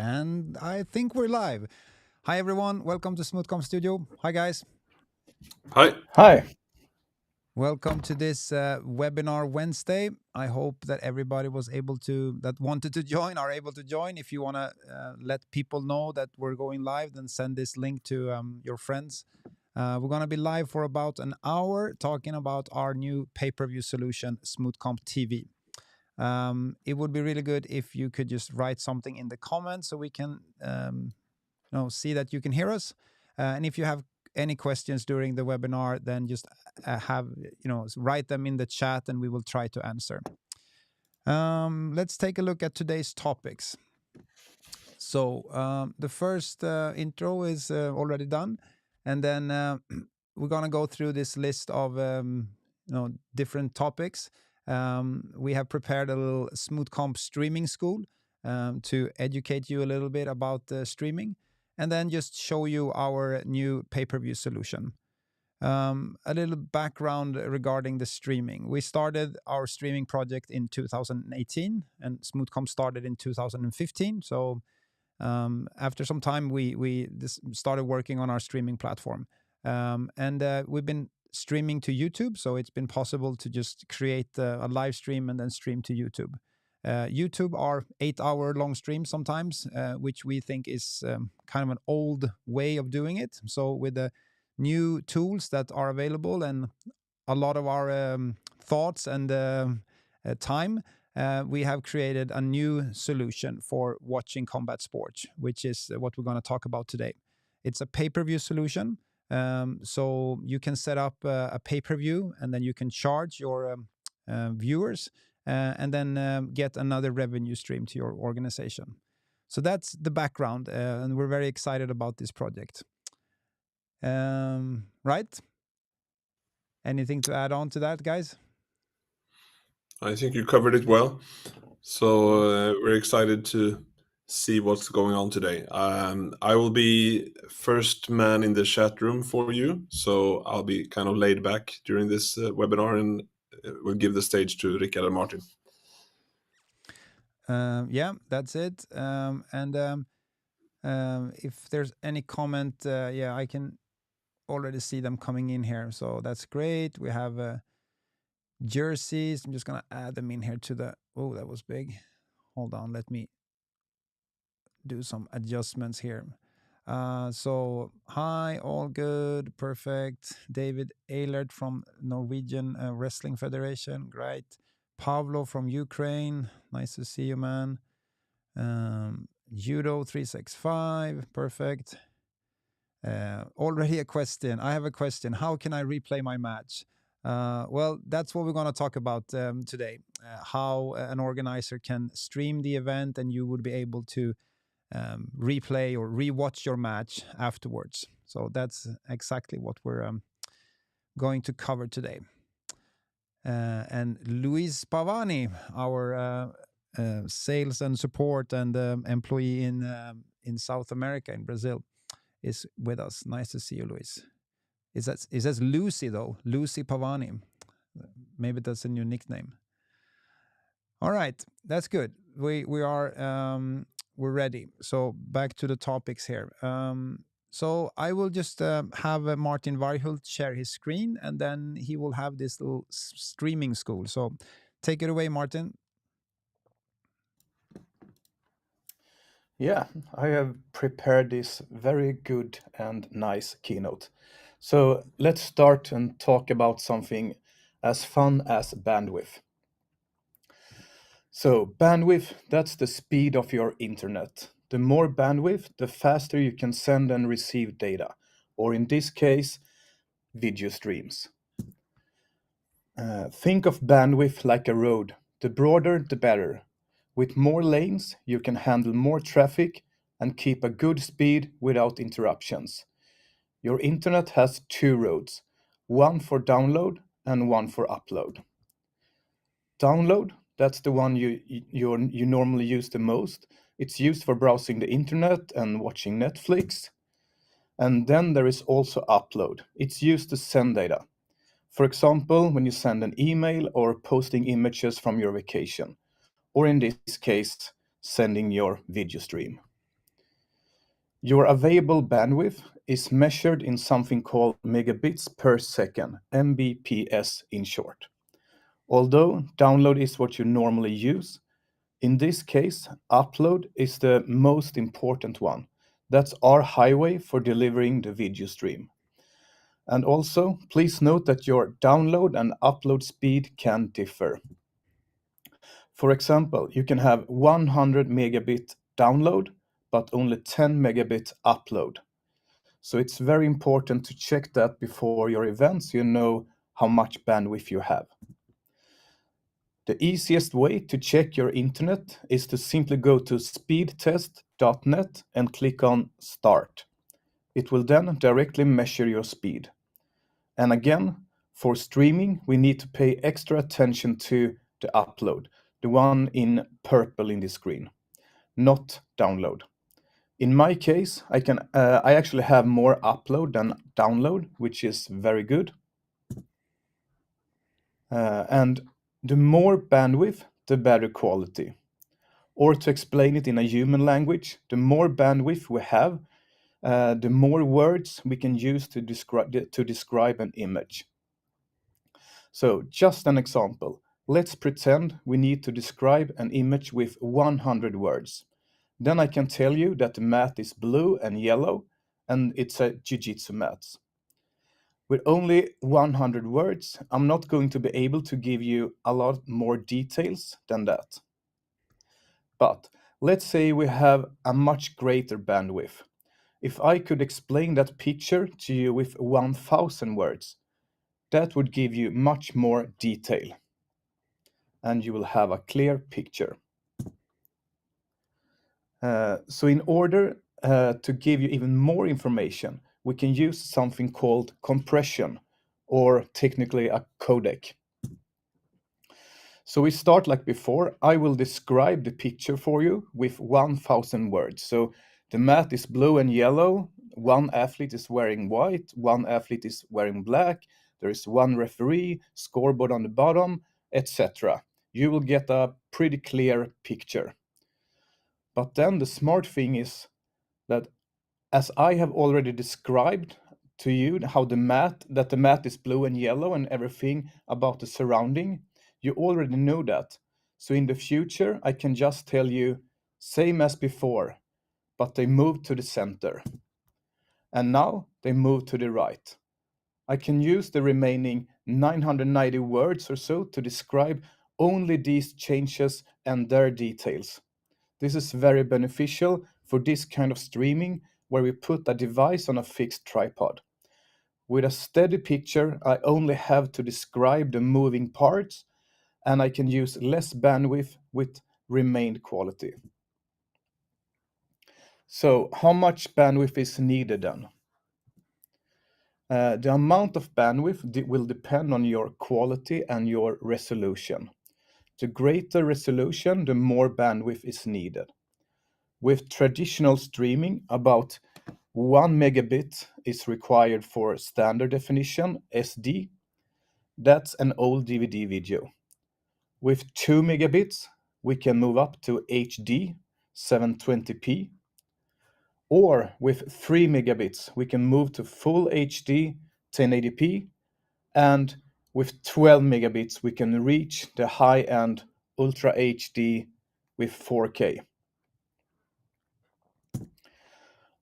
And I think we're live. Hi, everyone. Welcome to Smoothcomp Studio. Hi, guys. Hi. Hi. Welcome to this webinar Wednesday. I hope that everybody that wanted to join are able to join. If you want to let people know that we're going live, then send this link to your friends. We're going to be live for about an hour talking about our new pay-per-view solution, Smoothcomp TV. It would be really good if you could just write something in the comments so we can see that you can hear us. And if you have any questions during the webinar, then just write them in the chat and we will try to answer. Let's take a look at today's topics. So the first intro is already done, and then we're gonna go through this list of different topics. We have prepared a little Smoothcomp streaming school to educate you a little bit about streaming, and then just show you our new pay-per-view solution. A little background regarding the streaming. We started our streaming project in 2018, and Smoothcomp started in 2015. So after some time, we started working on our streaming platform, and we've been streaming to YouTube. So it's been possible to just create a live stream and then stream to YouTube. YouTube are 8-hour long streams sometimes, which we think is kind of an old way of doing it. So with the new tools that are available and a lot of our thoughts and time, we have created a new solution for watching combat sports, which is what we're going to talk about today. It's a pay-per-view solution. So you can set up a pay-per-view and then you can charge your viewers and then get another revenue stream to your organization. So that's the background, and we're very excited about this project. Right? Anything to add on to that, guys? I think you covered it well. So we're excited to see what's going on today. I will be first man in the chat room for you. So I'll be kind of laid back during this webinar, and we'll give the stage to Rickard and Martin. Yeah, that's it. If there's any comment, I can already see them coming in here. So that's great. We have jerseys. I'm just going to add them in here to the... Oh, that was big. Hold on. Let me do some adjustments here. So, hi, all good, perfect. David Eilert from Norwegian Wrestling Federation, great. Pavlo from Ukraine, nice to see you, man. Judo 365, perfect. Already a question. I have a question. How can I replay my match? Well, that's what we're going to talk about today. How an organizer can stream the event and you would be able to replay or rewatch your match afterwards. So that's exactly what we're going to cover today. And Luis Pavani, our sales and support and employee in South America, in Brazil, is with us. Nice to see you, Luis. It says Lucy, though. Lucy Pavani. Maybe that's a new nickname. All right, that's good. We're ready. So back to the topics here. So I will just have Martin Warhult share his screen, and then he will have this little streaming school. So take it away, Martin. Yeah, I have prepared this very good and nice keynote. So let's start and talk about something as fun as bandwidth. So bandwidth, that's the speed of your internet. The more bandwidth, the faster you can send and receive data, or in this case, video streams. Think of bandwidth like a road. The broader, the better. With more lanes, you can handle more traffic and keep a good speed without interruptions. Your internet has two roads, one for download and one for upload. Download, that's the one you normally use the most. It's used for browsing the internet and watching Netflix. And then there is also upload. It's used to send data. For example, when you send an email or posting images from your vacation, or in this case, sending your video stream. Your available bandwidth is measured in something called megabits per second, Mbps in short. Although download is what you normally use, in this case, upload is the most important one. That's our highway for delivering the video stream. And also, please note that your download and upload speed can differ. For example, you can have 100 megabit download, but only 10 megabit upload. So it's very important to check that before your event so you know how much bandwidth you have. The easiest way to check your internet is to simply go to speedtest.net and click on Start. It will then directly measure your speed. And again, for streaming, we need to pay extra attention to the upload, the one in purple in the screen, not download. In my case, I actually have more upload than download, which is very good. And the more bandwidth, the better quality. Or to explain it in a human language, the more bandwidth we have, the more words we can use to describe an image. So just an example. Let's pretend we need to describe an image with 100 words. Then I can tell you that the mat is blue and yellow, and it's a jiu-jitsu mat. With only 100 words, I'm not going to be able to give you a lot more details than that. But let's say we have a much greater bandwidth. If I could explain that picture to you with 1,000 words, that would give you much more detail, and you will have a clear picture. So in order to give you even more information, we can use something called compression, or technically a codec. So we start like before. I will describe the picture for you with 1,000 words. So the mat is blue and yellow. One athlete is wearing white. One athlete is wearing black. There is one referee, scoreboard on the bottom, etc. You will get a pretty clear picture. But then the smart thing is that as I have already described to you how the mat is blue and yellow and everything about the surrounding, you already know that. So in the future, I can just tell you, same as before, but they moved to the center. And now they move to the right. I can use the remaining 990 words or so to describe only these changes and their details. This is very beneficial for this kind of streaming where we put a device on a fixed tripod. With a steady picture, I only have to describe the moving parts, and I can use less bandwidth with remained quality. So how much bandwidth is needed then? The amount of bandwidth will depend on your quality and your resolution. The greater resolution, the more bandwidth is needed. With traditional streaming, about 1 megabit is required for standard definition, SD. That's an old DVD video. With 2 megabits, we can move up to HD, 720p. Or with 3 megabits, we can move to full HD, 1080p. And with 12 megabits, we can reach the high-end Ultra HD with 4K.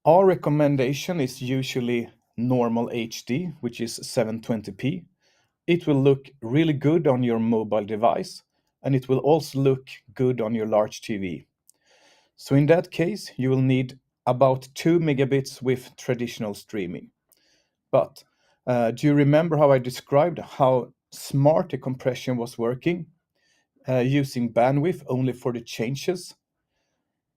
Our recommendation is usually normal HD, which is 720p. It will look really good on your mobile device, and it will also look good on your large TV. So in that case, you will need about 2 megabits with traditional streaming. But do you remember how I described how smart the compression was working, using bandwidth only for the changes?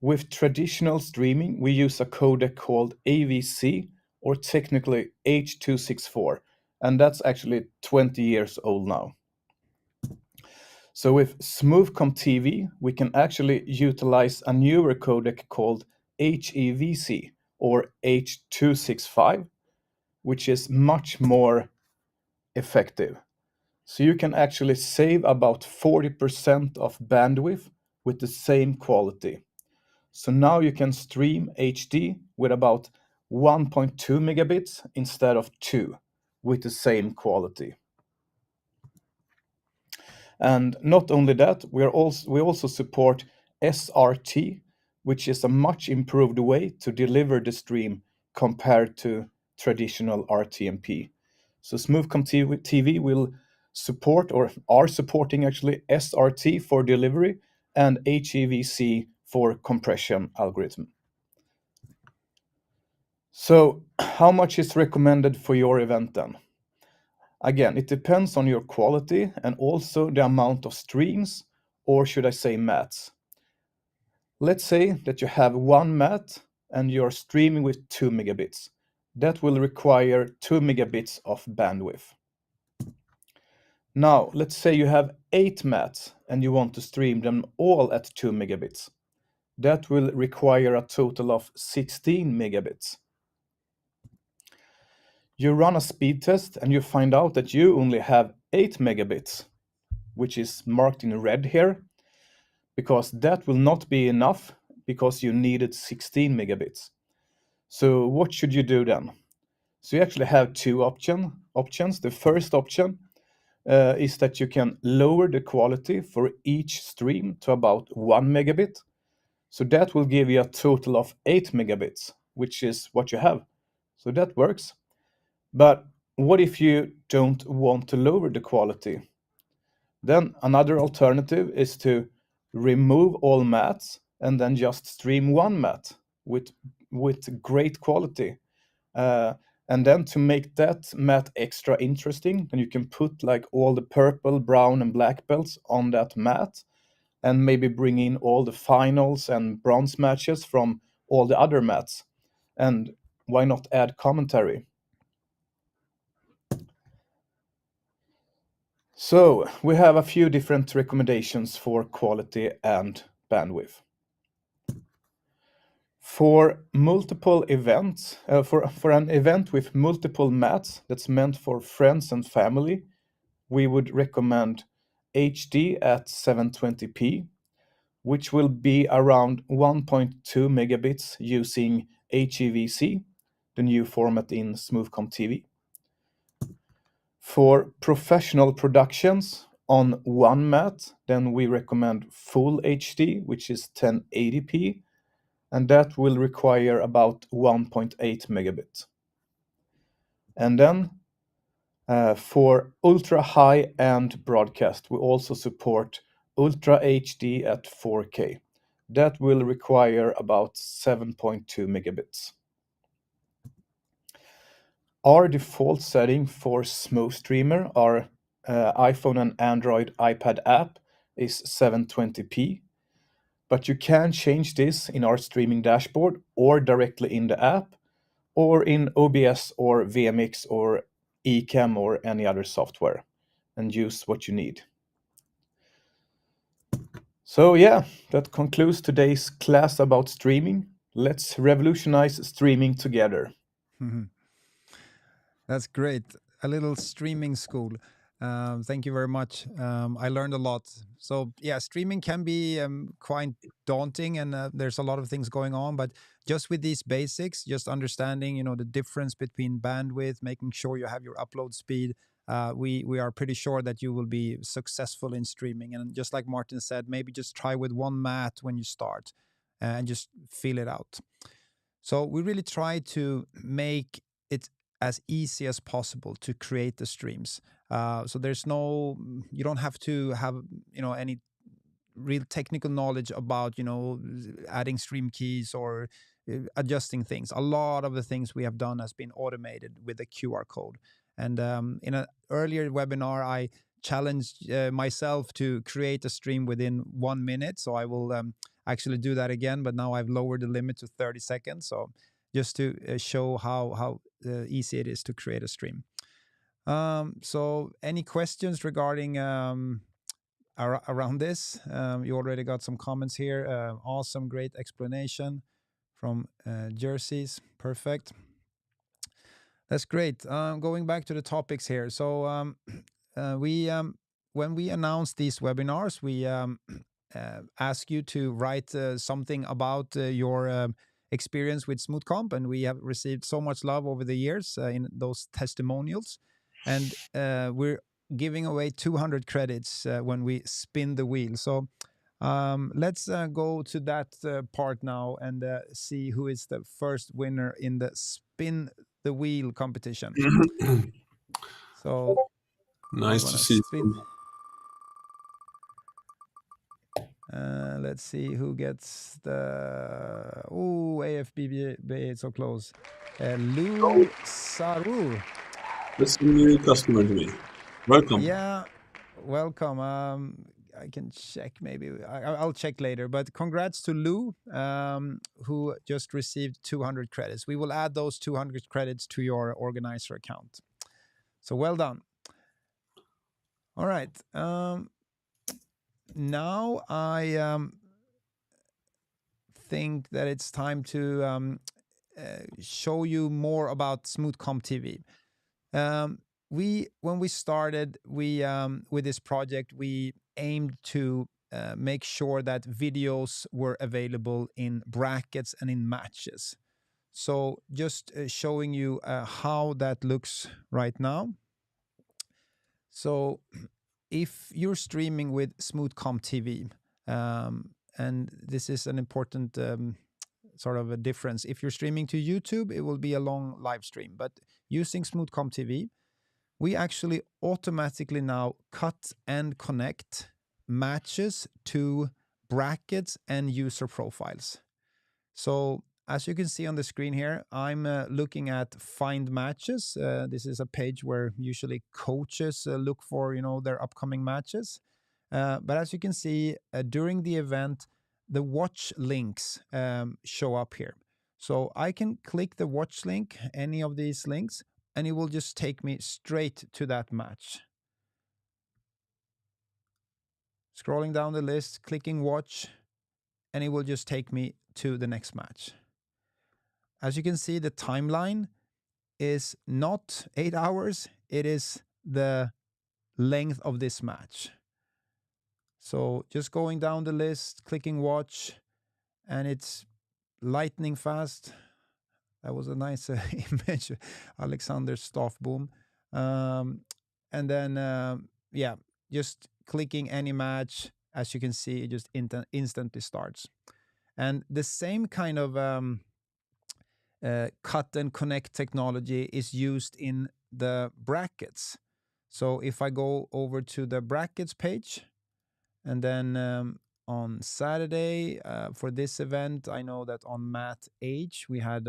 With traditional streaming, we use a codec called AVC, or technically H.264, and that's actually 20 years old now. So with Smoothcomp TV, we can actually utilize a newer codec called HEVC, or H.265, which is much more effective. So you can actually save about 40% of bandwidth with the same quality. So now you can stream HD with about 1.2 megabits instead of 2 with the same quality. And not only that, we also support SRT, which is a much improved way to deliver the stream compared to traditional RTMP. So Smoothcomp TV will support, or are supporting actually, SRT for delivery and HEVC for compression algorithm. So how much is recommended for your event then? Again, it depends on your quality and also the amount of streams, or should I say mats. Let's say that you have one mat and you're streaming with 2 megabits. That will require 2 megabits of bandwidth. Now, let's say you have 8 mats and you want to stream them all at 2 megabits. That will require a total of 16 megabits. You run a speed test and you find out that you only have 8 megabits, which is marked in red here, because that will not be enough because you needed 16 megabits. So what should you do then? So you actually have two options. The first option is that you can lower the quality for each stream to about 1 megabit. So that will give you a total of 8 megabits, which is what you have. So that works. But what if you don't want to lower the quality? Then another alternative is to remove all mats and then just stream one mat with great quality. And then to make that mat extra interesting, then you can put like all the purple, brown, and black belts on that mat, and maybe bring in all the finals and bronze matches from all the other mats. And why not add commentary? So we have a few different recommendations for quality and bandwidth. For multiple events, for an event with multiple mats that's meant for friends and family, we would recommend HD at 720p, which will be around 1.2 megabits using HEVC, the new format in Smoothcomp TV. For professional productions on one mat, then we recommend full HD, which is 1080p, and that will require about 1.8 megabit. And then for ultra high-end broadcast, we also support Ultra HD at 4K. That will require about 7.2 megabits. Our default setting for Smooth Streamer, our iPhone and Android iPad app, is 720p. But you can change this in our streaming dashboard or directly in the app, or in OBS or VMix or Ecamm or any other software, and use what you need. So yeah, that concludes today's class about streaming. Let's revolutionize streaming together. That's great. A little streaming school. Thank you very much. I learned a lot. So yeah, streaming can be quite daunting, and there's a lot of things going on. But just with these basics, just understanding, the difference between bandwidth, making sure you have your upload speed, we are pretty sure that you will be successful in streaming. And just like Martin said, maybe just try with one mat when you start, and just feel it out. So we really try to make it as easy as possible to create the streams. So you don't have to have any real technical knowledge about adding stream keys or adjusting things. A lot of the things we have done has been automated with a QR code. And in an earlier webinar, I challenged myself to create a stream within 1 minute. So I will actually do that again, but now I've lowered the limit to 30 seconds. So just to show how easy it is to create a stream. So any questions regarding around this? You already got some comments here. Awesome, great explanation from Jerseys. Perfect. That's great. Going back to the topics here. So we when we announced these webinars, we ask you to write something about your experience with Smoothcomp, and we have received so much love over the years in those testimonials. And we're giving away 200 credits when we spin the wheel. So let's go to that part now and see who is the first winner in the spin the wheel competition. So Nice to see. Let's see who gets the AFBB, it's so close. Lou Sarur. That's a new customer to me. Welcome. Yeah, welcome. I can check maybe. I'll check later. But congrats to Lou, who just received 200 credits. We will add those 200 credits to your organizer account. So well done. All right. Now I think that it's time to show you more about Smoothcomp TV. When we started, with this project, we aimed to make sure that videos were available in brackets and in matches. So just showing you how that looks right now. So if you're streaming with Smoothcomp TV, and this is an important sort of a difference. If you're streaming to YouTube, it will be a long live stream. But using Smoothcomp TV, we actually automatically now cut and connect matches to brackets and user profiles. So as you can see on the screen here, I'm looking at Find Matches. This is a page where usually coaches look for, their upcoming matches. But as you can see, during the event, the watch links show up here. So I can click the watch link, any of these links, and it will just take me straight to that match. Scrolling down the list, clicking watch, and it will just take me to the next match. As you can see, the timeline is not 8 hours, it is the length of this match. So just going down the list, clicking watch, and it's lightning fast. That was a nice image, Alexander Stoffboom. And then, just clicking any match, as you can see, it just instantly starts. And the same kind of cut and connect technology is used in the brackets. So if I go over to the brackets page, and then on Saturday for this event, I know that on Math Age we had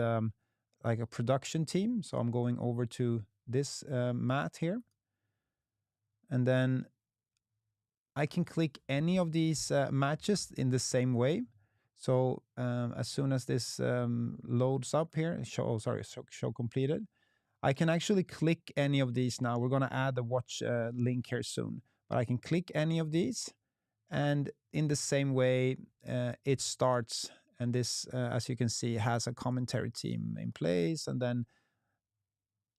like a production team. So I'm going over to this Math here, and then I can click any of these matches in the same way. So as soon as this loads up here, show completed, I can actually click any of these now. We're going to add the watch link here soon, but I can click any of these, and in the same way it starts. And this, as you can see, has a commentary team in place, and then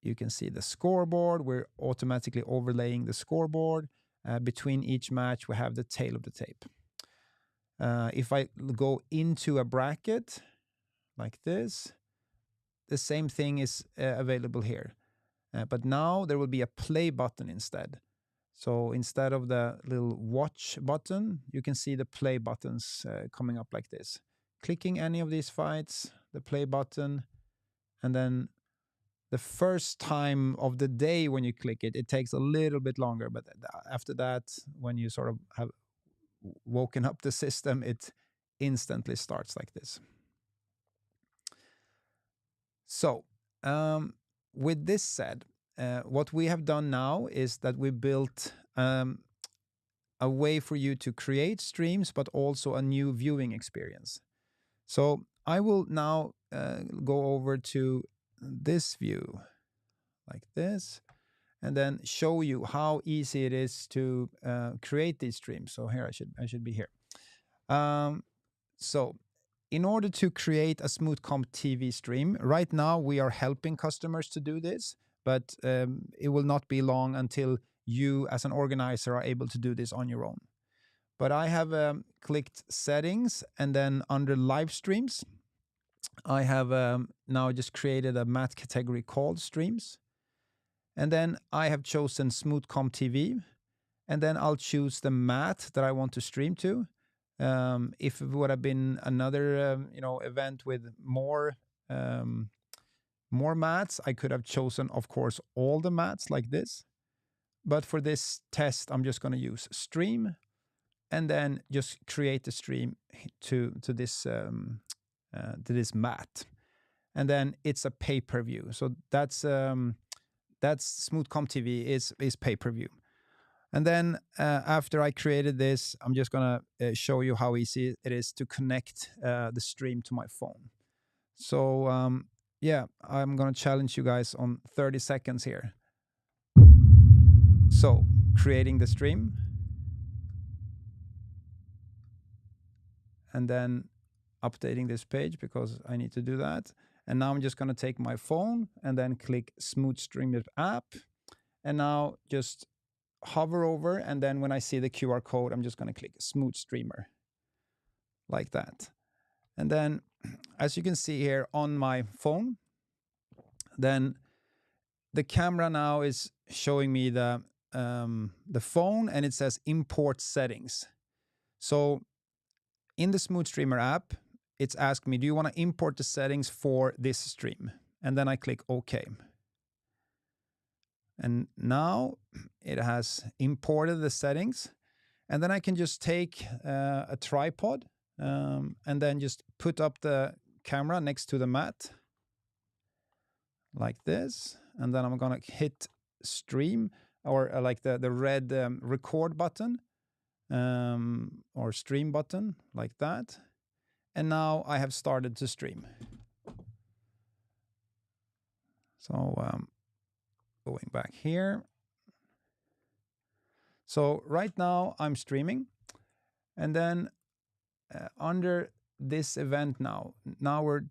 you can see the scoreboard. We're automatically overlaying the scoreboard. Between each match, we have the tail of the tape. If I go into a bracket like this, the same thing is available here. But now there will be a play button instead. So instead of the little watch button, you can see the play buttons coming up like this. Clicking any of these fights, the play button, and then the first time of the day when you click it, it takes a little bit longer. But after that, when you sort of have woken up the system, it instantly starts like this. So with this said, what we have done now is that we built a way for you to create streams, but also a new viewing experience. So I will now go over to this view like this, and then show you how easy it is to create these streams. So here I should be here. So in order to create a Smoothcomp TV stream, right now we are helping customers to do this, but it will not be long until you as an organizer are able to do this on your own. But I have clicked settings, and then under live streams, I have now just created a mat category called streams. And then I have chosen Smoothcomp TV, and then I'll choose the mat that I want to stream to. If it would have been another event with more mats, I could have chosen, of course, all the mats like this. But for this test, I'm just going to use stream, and then just create the stream to this mat, and then it's a pay-per-view. So that's Smoothcomp TV is pay-per-view. And then after I created this, I'm just gonna show you how easy it is to connect the stream to my phone. So yeah, I'm gonna challenge you guys on 30 seconds here. So creating the stream, and then updating this page because I need to do that. And now I'm just gonna take my phone and then click Smooth Streamer app, and now just hover over, and then when I see the QR code, I'm just going to click Smooth Streamer like that. And then as you can see here on my phone, then the camera now is showing me the phone, and it says import settings. So in the Smooth Streamer app, it's asking me, do you want to import the settings for this stream? And then I click OK. And now it has imported the settings, and then I can just take a tripod and then just put up the camera next to the mat like this, and then I'm gonna hit stream, or like the red record button or stream button like that, and now I have started to stream. So going back here. So right now I'm streaming, and then under this event now we're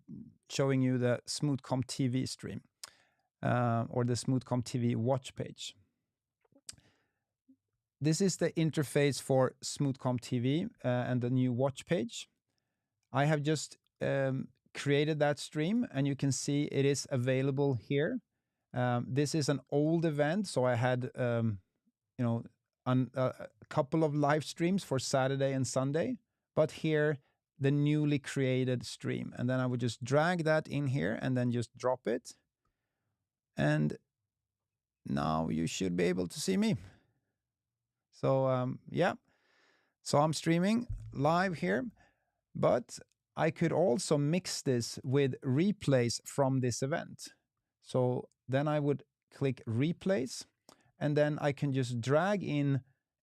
showing you the Smoothcomp TV stream or the Smoothcomp TV watch page. This is the interface for Smoothcomp TV and the new watch page. I have just created that stream, and you can see it is available here. This is an old event, so I had a couple of live streams for Saturday and Sunday, but here the newly created stream, and then I would just drag that in here and then just drop it, and now you should be able to see me. So yeah, so I'm streaming live here, but I could also mix this with replays from this event. So then I would click replays, and then I can just drag in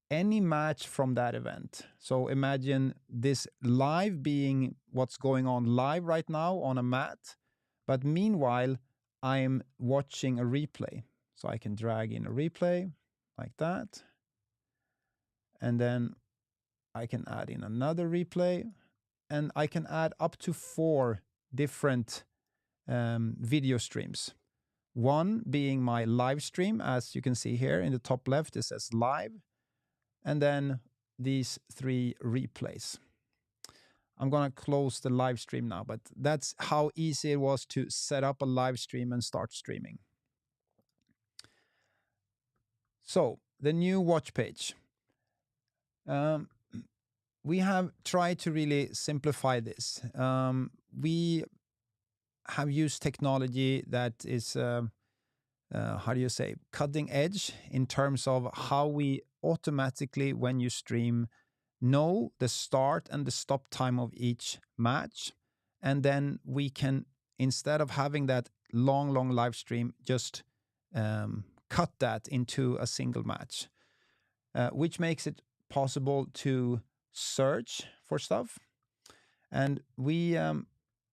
any match from that event. So imagine this live being what's going on live right now on a mat, but meanwhile I'm watching a replay. So I can drag in a replay like that, and then I can add in another replay, and I can add up to 4 different video streams. One being my live stream, as you can see here in the top left, it says live, and then these 3 replays. I'm gonna close the live stream now, but that's how easy it was to set up a live stream and start streaming. So the new watch page. We have tried to really simplify this. We have used technology that is, how do you say, cutting edge in terms of how we automatically, when you stream, know the start and the stop time of each match. And then we can, instead of having that long live stream, just cut that into a single match, which makes it possible to search for stuff. And we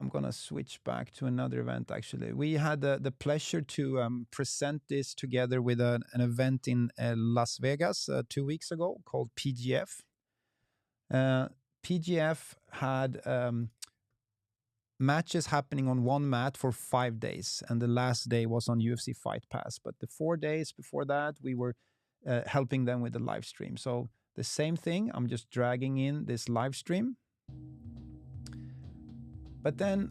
I'm gonna switch back to another event. Actually, we had the pleasure to present this together with an event in Las Vegas 2 weeks ago called PGF. PGF had matches happening on one mat for 5 days, and the last day was on UFC Fight Pass. But the 4 days before that, we were helping them with the live stream. So the same thing. I'm just dragging in this live stream. But then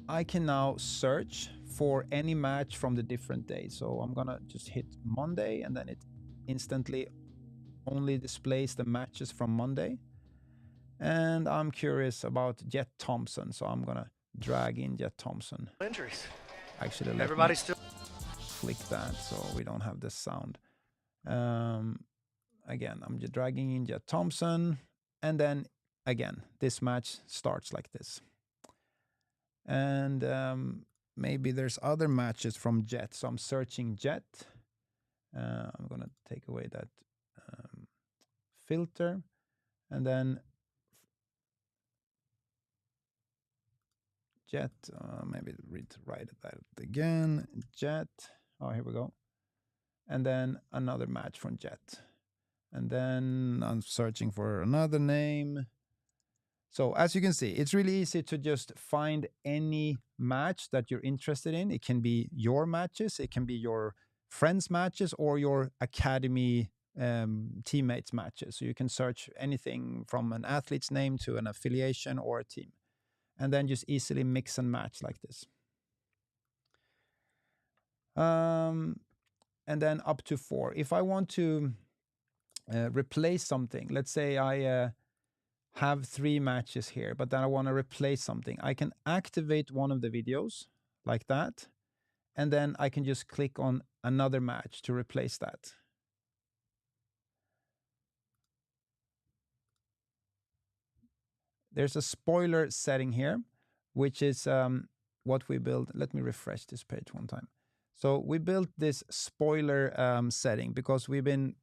I can now search for any match from the different days. So I'm gonna just hit Monday, and then it instantly only displays the matches from Monday. And I'm curious about Jet Thompson, so I'm gonna drag in Jet Thompson. Injuries. Actually, let me click that so we don't have the sound. Again, I'm just dragging in Jet Thompson, and then again, this match starts like this. And maybe there's other matches from Jet, so I'm searching Jet. I'm gonna take away that filter, and then Jet, maybe write that again, Jet, oh, here we go. And then another match from Jet. And then I'm searching for another name. So as you can see, it's really easy to just find any match that you're interested in. It can be your matches, it can be your friends' matches, or your academy teammates' matches. So you can search anything from an athlete's name to an affiliation or a team, and then just easily mix and match like this. And then up to 4. If I want to replace something, let's say I have 3 matches here, but then I want to replace something, I can activate one of the videos like that, and then I can just click on another match to replace that. There's a spoiler setting here, which is what we built. Let me refresh this page one time. So we built this spoiler setting because we've been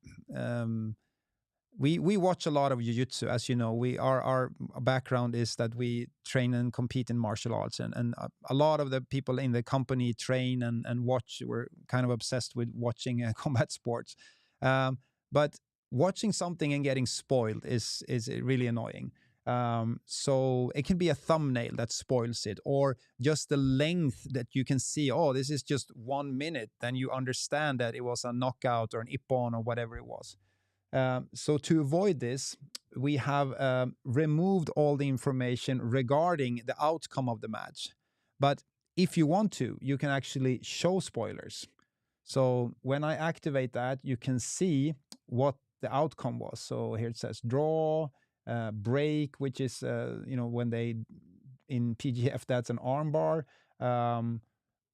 we watch a lot of jiu-jitsu, as you know. Our background is that we train and compete in martial arts, and a lot of the people in the company train and watch. We're kind of obsessed with watching combat sports, but watching something and getting spoiled is really annoying. So it can be a thumbnail that spoils it, or just the length that you can see, oh, this is just 1 minute, then you understand that it was a knockout or an ippon or whatever it was. So to avoid this, we have removed all the information regarding the outcome of the match. But if you want to, you can actually show spoilers. So when I activate that, you can see what the outcome was. So here it says draw, break, which is when they in PGF, that's an armbar,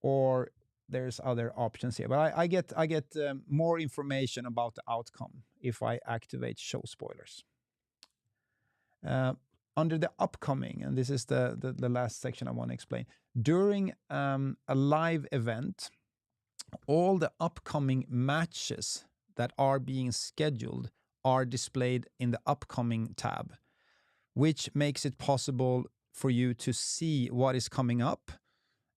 or there's other options here. But I get more information about the outcome if I activate show spoilers. Under the upcoming, and this is the last section I want to explain, during a live event, all the upcoming matches that are being scheduled are displayed in the upcoming tab, which makes it possible for you to see what is coming up.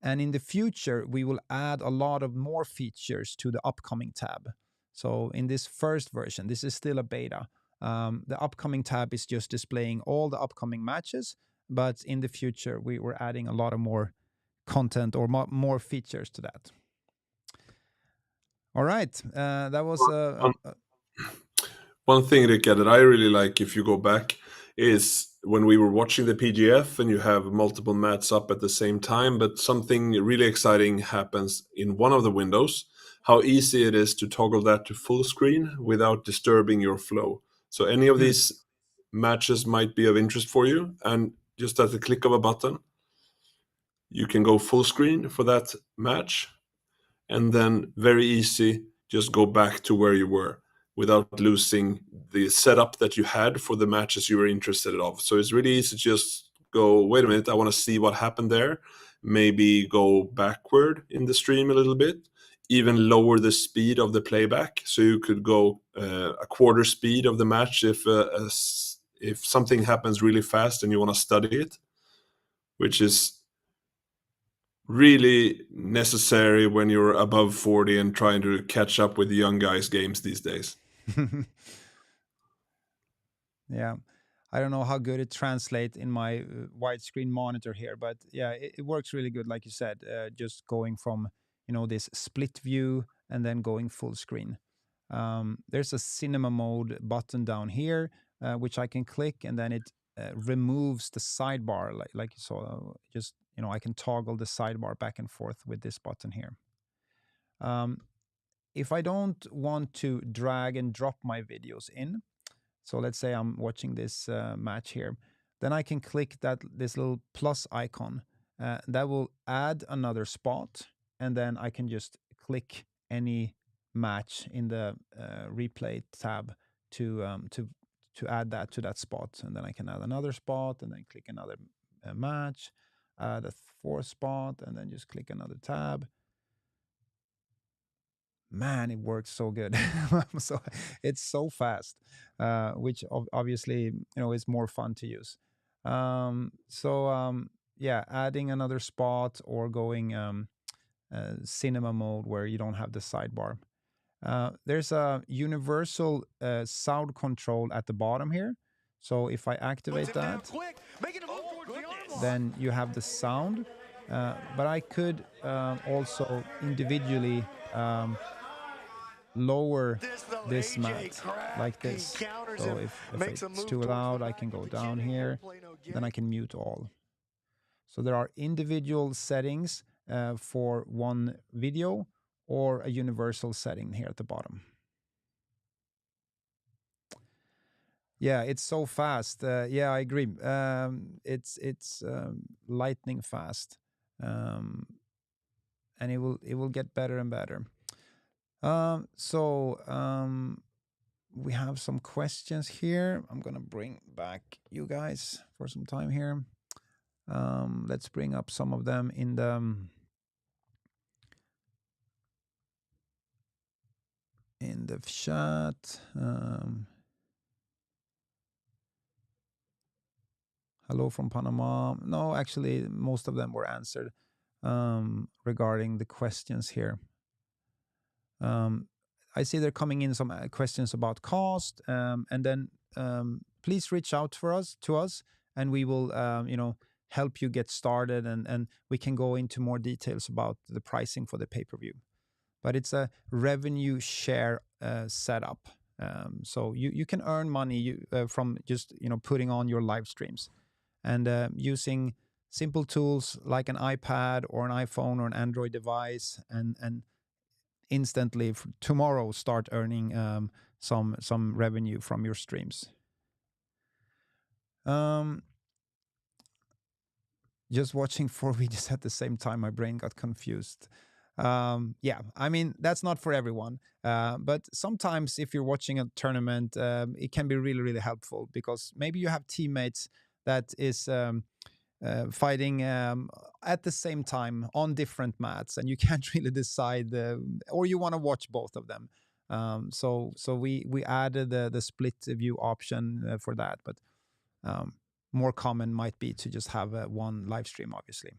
And in the future, we will add a lot of more features to the upcoming tab. So in this first version, this is still a beta. The upcoming tab is just displaying all the upcoming matches, but in the future, we were adding a lot of more content or more features to that. All right, that was one thing, Rika, that I really like, if you go back, is when we were watching the PGF and you have multiple mats up at the same time, but something really exciting happens in one of the windows, how easy it is to toggle that to full screen without disturbing your flow. So any of these matches might be of interest for you, and just at the click of a button, you can go full screen for that match, and then very easy, just go back to where you were without losing the setup that you had for the matches you were interested of. So it's really easy to just go, wait a minute, I want to see what happened there. Maybe go backward in the stream a little bit, even lower the speed of the playback. So you could go a quarter speed of the match if something happens really fast and you want to study it, which is really necessary when you're above 40 and trying to catch up with the young guys' games these days. Yeah, I don't know how good it translates in my widescreen monitor here, but yeah, it works really good, like you said, just going from this split view and then going full screen. there's a cinema mode button down here, which I can click, and then it removes the sidebar, like you saw. Just, I can toggle the sidebar back and forth with this button here. If I don't want to drag and drop my videos in, so let's say I'm watching this match here, then I can click this little plus icon. That will add another spot, and then I can just click any match in the replay tab to add that to that spot, and then I can add another spot, and then click another match, add a fourth spot, and then just click another tab. Man, it works so good. So it's so fast, which obviously is more fun to use. Yeah, adding another spot or going cinema mode where you don't have the sidebar. There's a universal sound control at the bottom here. So if I activate that, then you have the sound. But I could also individually lower this mat like this. So if it's too loud, I can go down here, then I can mute all. So there are individual settings for one video, or a universal setting here at the bottom. Yeah, it's so fast. Yeah, I agree. It's lightning fast, and it will get better and better. We have some questions here. I'm gonna bring back you guys for some time here. Let's bring up some of them in the chat. Hello from Panama. No, actually, most of them were answered regarding the questions here. I see they're coming in some questions about cost, and then please reach out to us, and we will help you get started, and we can go into more details about the pricing for the pay-per-view. But it's a revenue share setup, so you can earn money from just putting on your live streams, and using simple tools like an iPad or an iPhone or an Android device, and instantly tomorrow start earning some revenue from your streams. Just watching 4 videos at the same time, my brain got confused. Yeah, I mean, that's not for everyone. But sometimes if you're watching a tournament, it can be really, really helpful, because maybe you have teammates that is fighting at the same time on different mats, and you can't really decide, or you want to watch both of them. So we added the split view option for that, but more common might be to just have one live stream, obviously.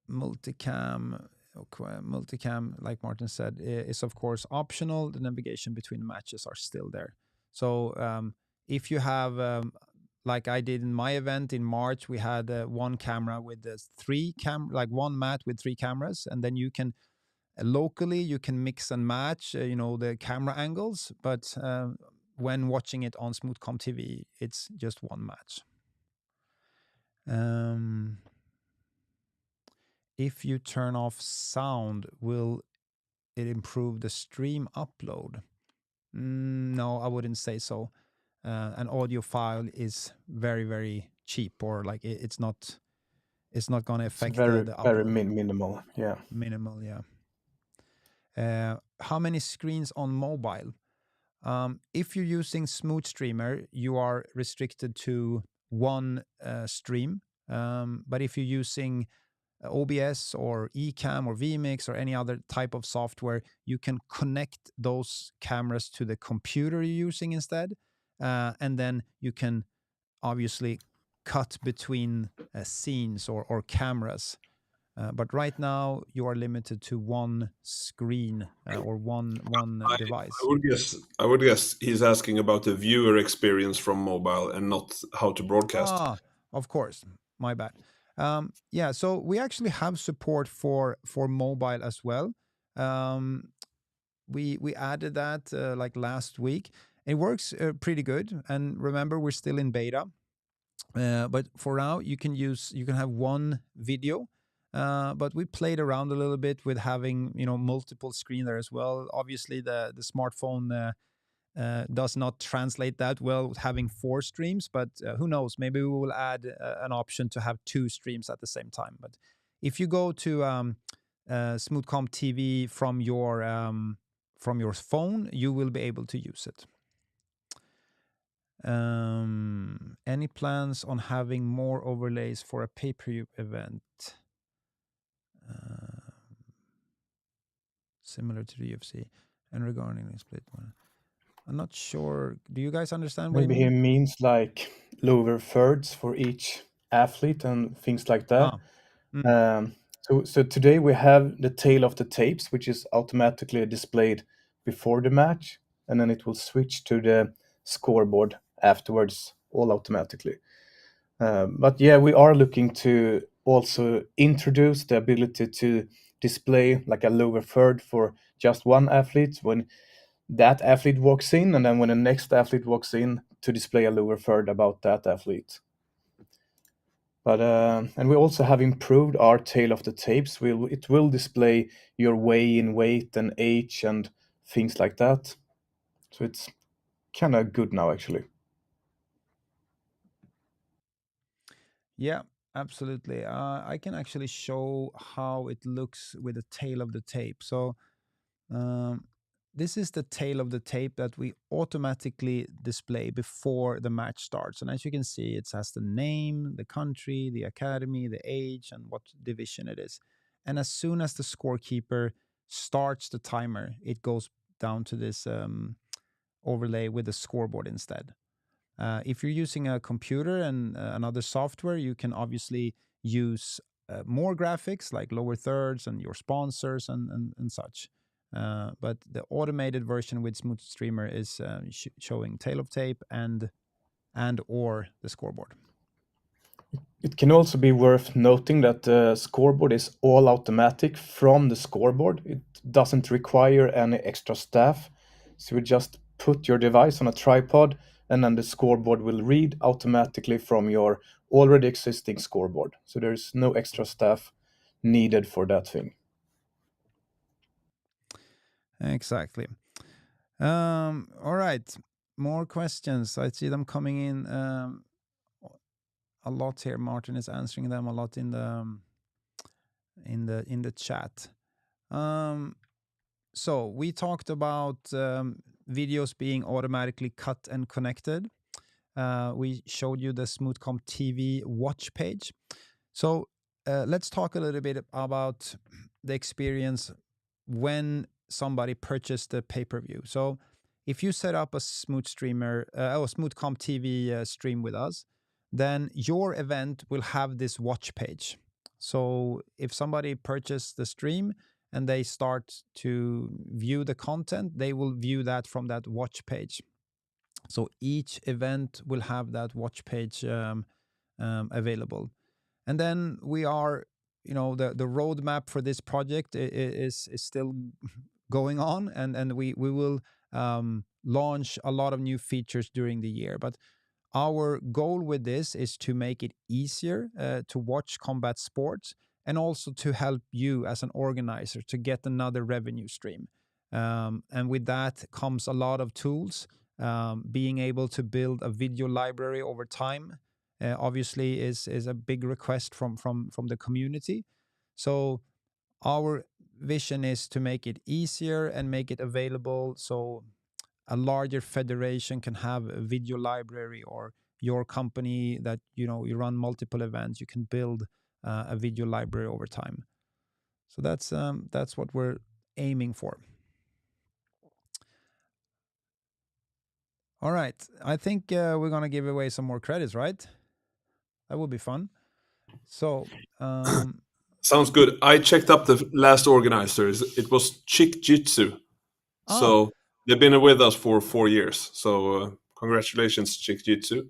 Multicam, like Martin said, is of course optional. The navigation between matches are still there. So if you have, like I did in my event in March, we had one camera with like one mat with 3 cameras, and then you can locally you can mix and match, the camera angles. But when watching it on Smoothcomp TV, it's just one match. If you turn off sound, will it improve the stream upload? No, I wouldn't say so. An audio file is very, very cheap, or like it's not going to affect very, the upload. very minimal. Yeah. Minimal, yeah. How many screens on mobile? If you're using Smooth Streamer, you are restricted to one stream. But if you're using OBS or Ecamm or vMix or any other type of software, you can connect those cameras to the computer you're using instead. And then you can obviously cut between scenes or cameras. But right now you are limited to one screen or one device. I would guess he's asking about the viewer experience from mobile and not how to broadcast. Of course. My bad. Yeah, so we actually have support for mobile as well. We added that like last week. It works pretty good. And remember, we're still in beta. But for now, you can have one video. But we played around a little bit with having multiple screen there as well. Obviously, the smartphone does not translate that well with having 4 streams, but who knows? Maybe we will add an option to have 2 streams at the same time. But if you go to Smoothcomp TV from your phone, you will be able to use it. Any plans on having more overlays for a pay-per-view event? Similar to the UFC. And regarding the split one, I'm not sure. Do you guys understand what he Maybe he means? means like lower thirds for each athlete and things like that. So today we have the tail of the tapes, which is automatically displayed before the match, and then it will switch to the scoreboard afterwards, all automatically. But yeah, we are looking to also introduce the ability to display like a lower third for just one athlete when that athlete walks in, and then when the next athlete walks in, to display a lower third about that athlete. But and we also have improved our tail of the tapes. It will display your weigh-in weight and age and things like that. So it's kind of good now, actually. Yeah, absolutely. I can actually show how it looks with the tail of the tape. So um, this is the tail of the tape that we automatically display before the match starts. And as you can see, it has the name, the country, the academy, the age, and what division it is. And as soon as the scorekeeper starts the timer, it goes down to this overlay with the scoreboard instead. If you're using a computer and another software, you can obviously use more graphics like lower thirds and your sponsors and such. But the automated version with Smooth Streamer is showing tail of tape and or the scoreboard. It can also be worth noting that the scoreboard is all automatic from the scoreboard. It doesn't require any extra staff. So you just put your device on a tripod, and then the scoreboard will read automatically from your already existing scoreboard. So there's no extra staff needed for that thing. Exactly. All right. More questions. I see them coming in a lot here. Martin is answering them a lot in the chat. So we talked about videos being automatically cut and connected. We showed you the Smoothcomp TV watch page. So let's talk a little bit about the experience when somebody purchased the pay-per-view. So if you set up a Smoothcomp TV stream with us, then your event will have this watch page. So if somebody purchased the stream and they start to view the content, they will view that from that watch page. So each event will have that watch page available. And then we are, the roadmap for this project is still going on, and we will launch a lot of new features during the year. But our goal with this is to make it easier to watch combat sports, and also to help you as an organizer to get another revenue stream. And with that comes a lot of tools. Being able to build a video library over time, obviously, is a big request from the community. So our vision is to make it easier and make it available, so a larger federation can have a video library, or your company that you run multiple events, you can build a video library over time. So that's what we're aiming for. All right, I think we're gonna give away some more credits, right? That would be fun. So Sounds good. I checked up the last organizers. It was Chick Jitsu. So they've been with us for 4 years. So congratulations, Chick Jitsu.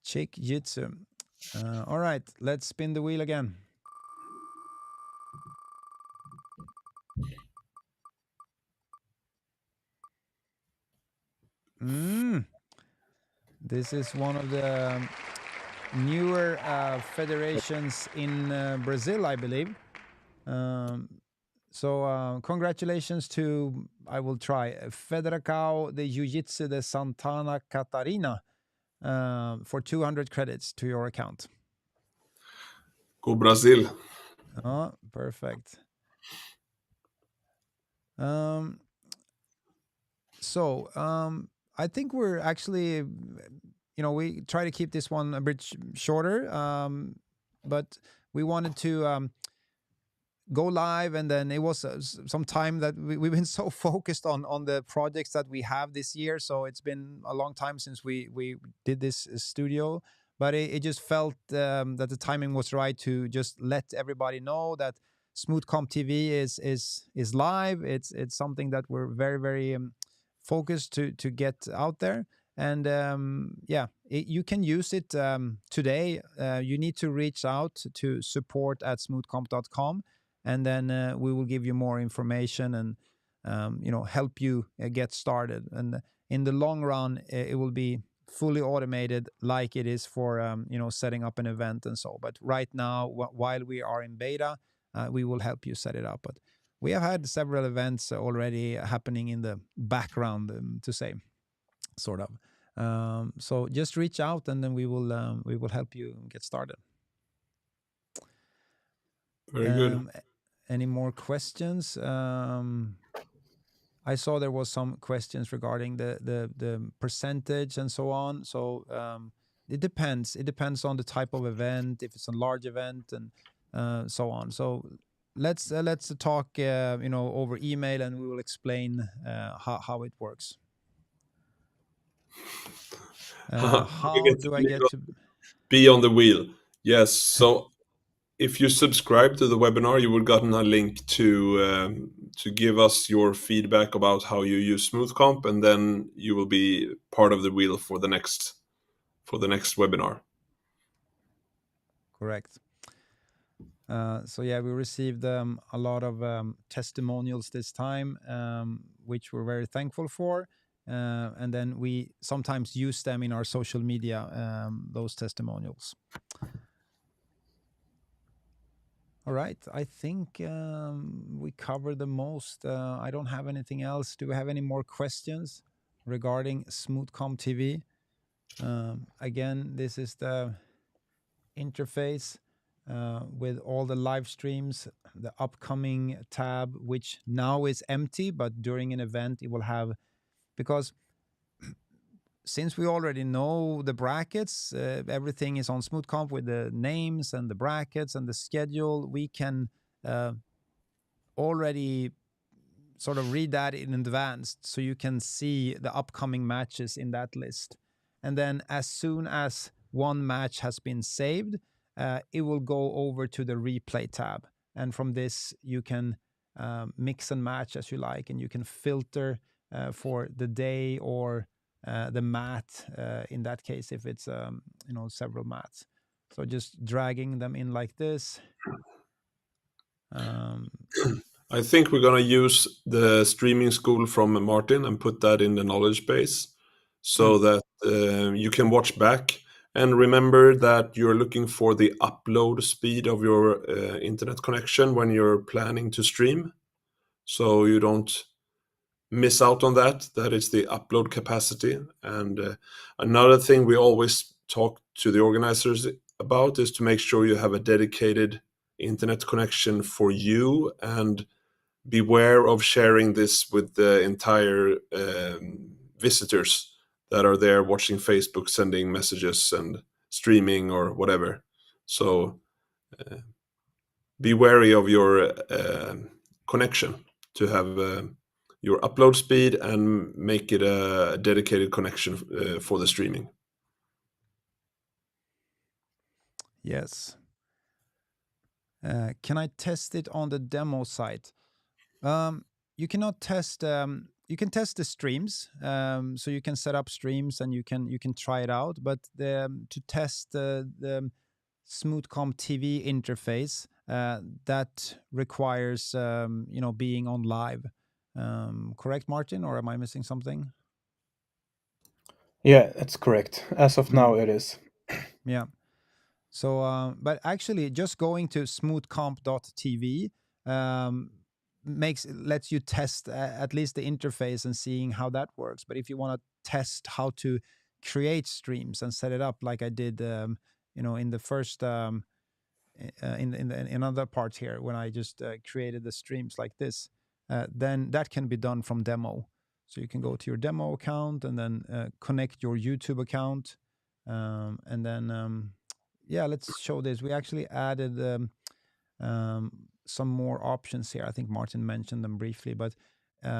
Chick Jitsu. All right, let's spin the wheel again. This is one of the newer federations in Brazil, I believe. So congratulations to, I will try, Federação de Jiu-Jitsu de Santana Catarina for 200 credits to your account. Go Brazil. Oh, perfect. I think we're actually, we try to keep this one a bit shorter, but we wanted to go live, and then it was some time that we've been so focused on the projects that we have this year, so it's been a long time since we did this studio, but it just felt that the timing was right to just let everybody know that Smoothcomp TV is live. It's something that we're very, very focused to get out there. And you can use it today. You need to reach out to support@smoothcomp.com, and then we will give you more information and help you get started. And in the long run, it will be fully automated, like it is for setting up an event and so. But right now, while we are in beta, we will help you set it up. But we have had several events already happening in the background, to say, sort of. So just reach out, and then we will help you get started. Very good. Any more questions? I saw there was some questions regarding the percentage and so on. So it depends. It depends on the type of event, if it's a large event, and so on. So let's talk over email, and we will explain how it works. How do I get to be on the wheel? Yes. So if you subscribe to the webinar, you will gotten a link to give us your feedback about how you use Smoothcomp, and then you will be part of the wheel for the next webinar. Correct. We received a lot of testimonials this time, which we're very thankful for. And then we sometimes use them in our social media, those testimonials. All right, I think we covered the most. I don't have anything else. Do we have any more questions regarding Smoothcomp TV? Again, this is the interface with all the live streams, the upcoming tab, which now is empty, but during an event it will have, because since we already know the brackets, everything is on Smoothcomp with the names and the brackets and the schedule. We can already sort of read that in advance, so you can see the upcoming matches in that list. And then as soon as one match has been saved, it will go over to the replay tab. And from this, you can mix and match as you like, and you can filter for the day or the mat, in that case, if it's several mats. So just dragging them in like this. I think we're going to use the streaming school from Martin and put that in the knowledge base, so that you can watch back. And remember that you're looking for the upload speed of your internet connection when you're planning to stream, so you don't miss out on that. That is the upload capacity. And another thing we always talk to the organizers about is to make sure you have a dedicated internet connection for you, and beware of sharing this with the entire visitors that are there watching Facebook, sending messages and streaming or whatever. So be wary of your connection, to have your upload speed and make it a dedicated connection for the streaming. Yes. Can I test it on the demo site? You cannot test. You can test the streams, so you can set up streams and you can try it out. But to test the Smoothcomp TV interface that requires being on live. Correct, Martin, or am I missing something? Yeah, that's correct. As of now, it is. Yeah. So, but actually, just going to smoothcomp.tv lets you test at least the interface and seeing how that works. But if you want to test how to create streams and set it up, like I did, in the first in other parts here when I just created the streams like this, then that can be done from demo. So you can go to your demo account and then connect your YouTube account, and then let's show this. We actually added some more options here. I think Martin mentioned them briefly, but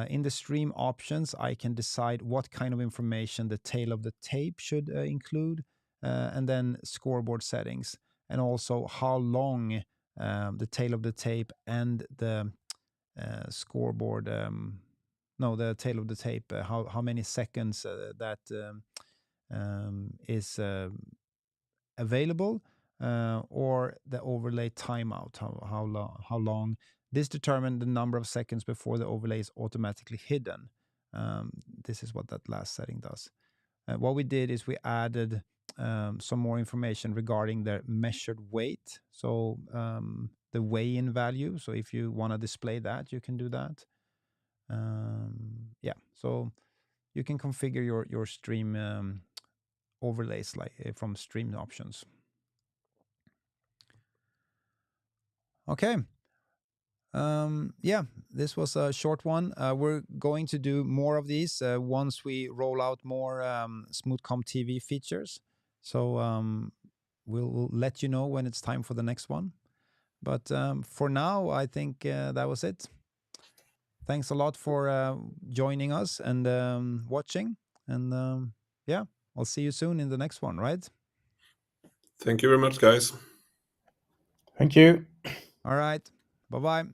in the stream options, I can decide what kind of information the tail of the tape should include, and then scoreboard settings, and also how long the tail of the tape and the scoreboard. The tail of the tape. How many seconds that is available, or the overlay timeout. How long? This determines the number of seconds before the overlay is automatically hidden. This is what that last setting does. What we did is we added some more information regarding the measured weight. So the weigh-in value. So if you want to display that, you can do that. So you can configure your stream overlays from stream options. Okay. This was a short one. We're going to do more of these once we roll out more Smoothcomp TV features. So we'll let you know when it's time for the next one. But for now, I think that was it. Thanks a lot for joining us and watching. And I'll see you soon in the next one, right? Thank you very much, guys. Thank you. All right. Bye-bye.